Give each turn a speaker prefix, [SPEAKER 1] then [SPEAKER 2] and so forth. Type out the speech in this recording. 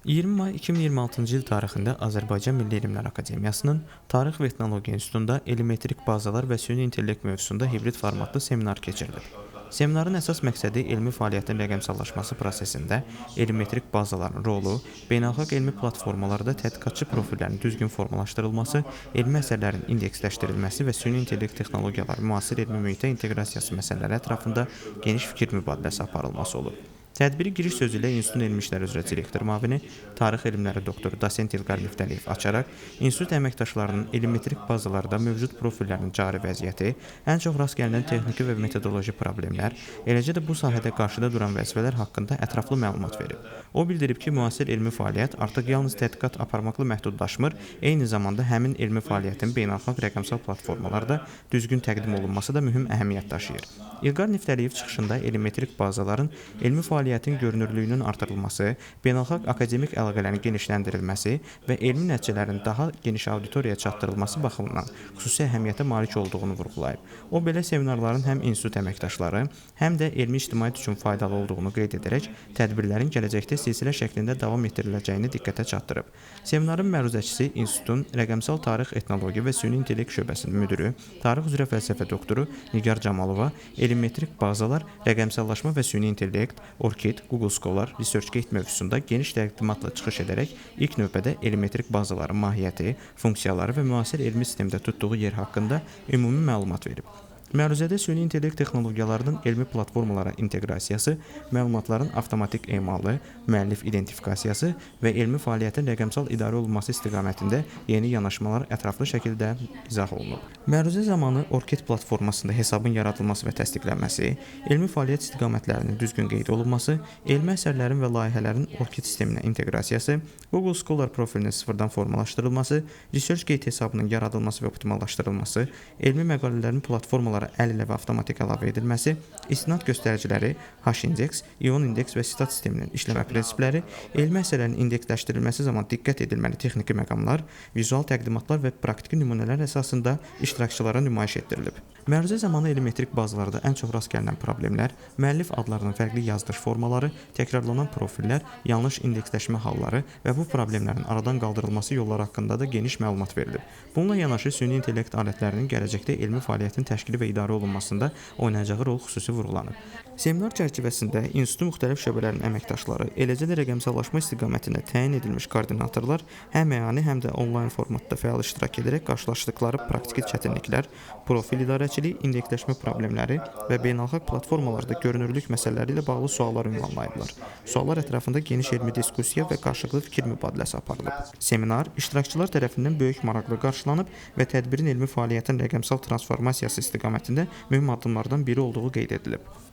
[SPEAKER 1] 20 may 2026-cı il tarixində Azərbaycan Milli Elmlər Akademiyasının Tarix və Etnologiya İnstitutunda elmmetrik bazalar və süni intellekt mövzusunda hibrid formatlı seminar keçirilib. Seminarın əsas məqsədi elmi fəaliyyətin rəqəmsallaşması prosesində elmmetrik bazaların rolu, beynəlxalq elmi platformalarda tədqiqatçı profillərinin düzgün formalaşdırılması, elmi əsərlərin indeksləşdirilməsi və süni intellekt texnologiyaları müasir elmi mühitə inteqrasiyası məsələləri ətrafında geniş fikir mübadiləsi aparılması olub. Tədbiri giriş sözü ilə İnstitutun Elmi İşlər üzrə direktor müavini, tarix elmləri doktoru Dosent İlqar Niftəliyev açaraq, İnstitut əməkdaşlarının elmmetrik bazalarda mövcud profillərinin cari vəziyyəti, ən çox rast gəlinən texniki və metodoloji problemlər, eləcə də bu sahədə qarşıda duran vəzifələr haqqında ətraflı məlumat verib. O bildirib ki, müasir elmi fəaliyyət artıq yalnız tədqiqat aparmaqla məhdudlaşmır, eyni zamanda həmin elmi fəaliyyətin beynəlxalq rəqəmsal platformalarda düzgün təqdim olunması da mühüm əhəmiyyət daşıyır. İlqar Niftəliyev çıxışında elmmetrik bazaların elmi fəaliyyətin görünürlüyünün artırılması, beynəlxalq akademik əlaqələrin genişləndirilməsi və elmi nəticələrin daha geniş auditoriyaya çatdırılması baxımından xüsusi əhəmiyyətə malik olduğunu vurğulayıb. O, belə seminarların həm institut əməkdaşları, həm də elmi ictimaiyyət üçün faydalı olduğunu qeyd edərək, tədbirlərin gələcəkdə silsilə şəklində davam etdiriləcəyini diqqətə çatdırıb. Seminarın məruzəçisi İnstitutun Rəqəmsal Tarix, Etnologiya və Süni İntellekt şöbəsinin müdiri, tarix üzrə fəlsəfə doktoru Nigar Camalova, elmmetrik bazalar, rəqəmsallaşma və süni intellekt, ORCID, Google Scholar, ResearchGate mövzusunda geniş təqdimatla çıxış edərək ilk növbədə elmmetrik bazaların mahiyyəti, funksiyaları və müasir elmi sistemdə tutduğu yer haqqında ümumi məlumat verib. Məruzədə süni intellekt texnologiyalarının elmi platformalara inteqrasiyası, məlumatların avtomatik emalı, müəllif identifikasiyası və elmi fəaliyyətin rəqəmsal idarə olunması istiqamətində yeni yanaşmalar ətraflı şəkildə izah olunub. Məruzə zamanı ORCID platformasında hesabın yaradılması və təsdiqlənməsi, elmi fəaliyyət istiqamətlərinin düzgün qeyd olunması, elmi əsərlərin və layihələrin ORCID sisteminə inteqrasiyası, Google Scholar profilinin sıfırdan formalaşdırılması, ResearchGate hesabının yaradılması və optimallaşdırılması, elmi məqalələrin platformalara əl ilə və avtomatik əlavə edilməsi, istinad göstəriciləri, H-indeks, ion indeks və sitat sisteminin işləmə prinsipləri, elmi əsərlərin indeksləşdirilməsi zaman diqqət edilməli texniki məqamlar, vizual təqdimatlar və praktiki nümunələr əsasında iştirakçılara nümayiş etdirilib. Məruzə zamanı elmmetrik bazalarda ən çox rast gəlinən problemlər, müəllif adlarının fərqli yazdırış formaları, təkrarlanan profillər, yanlış indeksləşmə halları və bu problemlərin aradan qaldırılması yolları haqqında da geniş məlumat verilib. Bununla yanaşı süni intellekt alətlərinin gələcəkdə elmi fəaliyyətin təşkili və idarə olunmasında oynayacağı rol xüsusi vurğulanıb. Seminar çərçivəsində institutun müxtəlif şöbələrinin əməkdaşları, eləcə də rəqəmsallaşma istiqamətində təyin edilmiş koordinatorlar həm əyani, həm də onlayn formatda fəal iştirak edərək qarşılaşdıqları praktiki çətinliklər, profil idarəçiliyi, indeksləşmə problemləri və beynəlxalq platformalarda görünürlük məsələləri ilə bağlı suallar ünvanlayıblar. Suallar ətrafında geniş elmi diskussiya və qarşılıqlı fikir mübadiləsi aparılıb. Seminar iştirakçılar tərəfindən böyük maraqla qarşılanıb və tədbirin elmi fəaliyyətin rəqəmsal transformasiyası istiqamətində mühüm addımlardan biri olduğu qeyd edilib.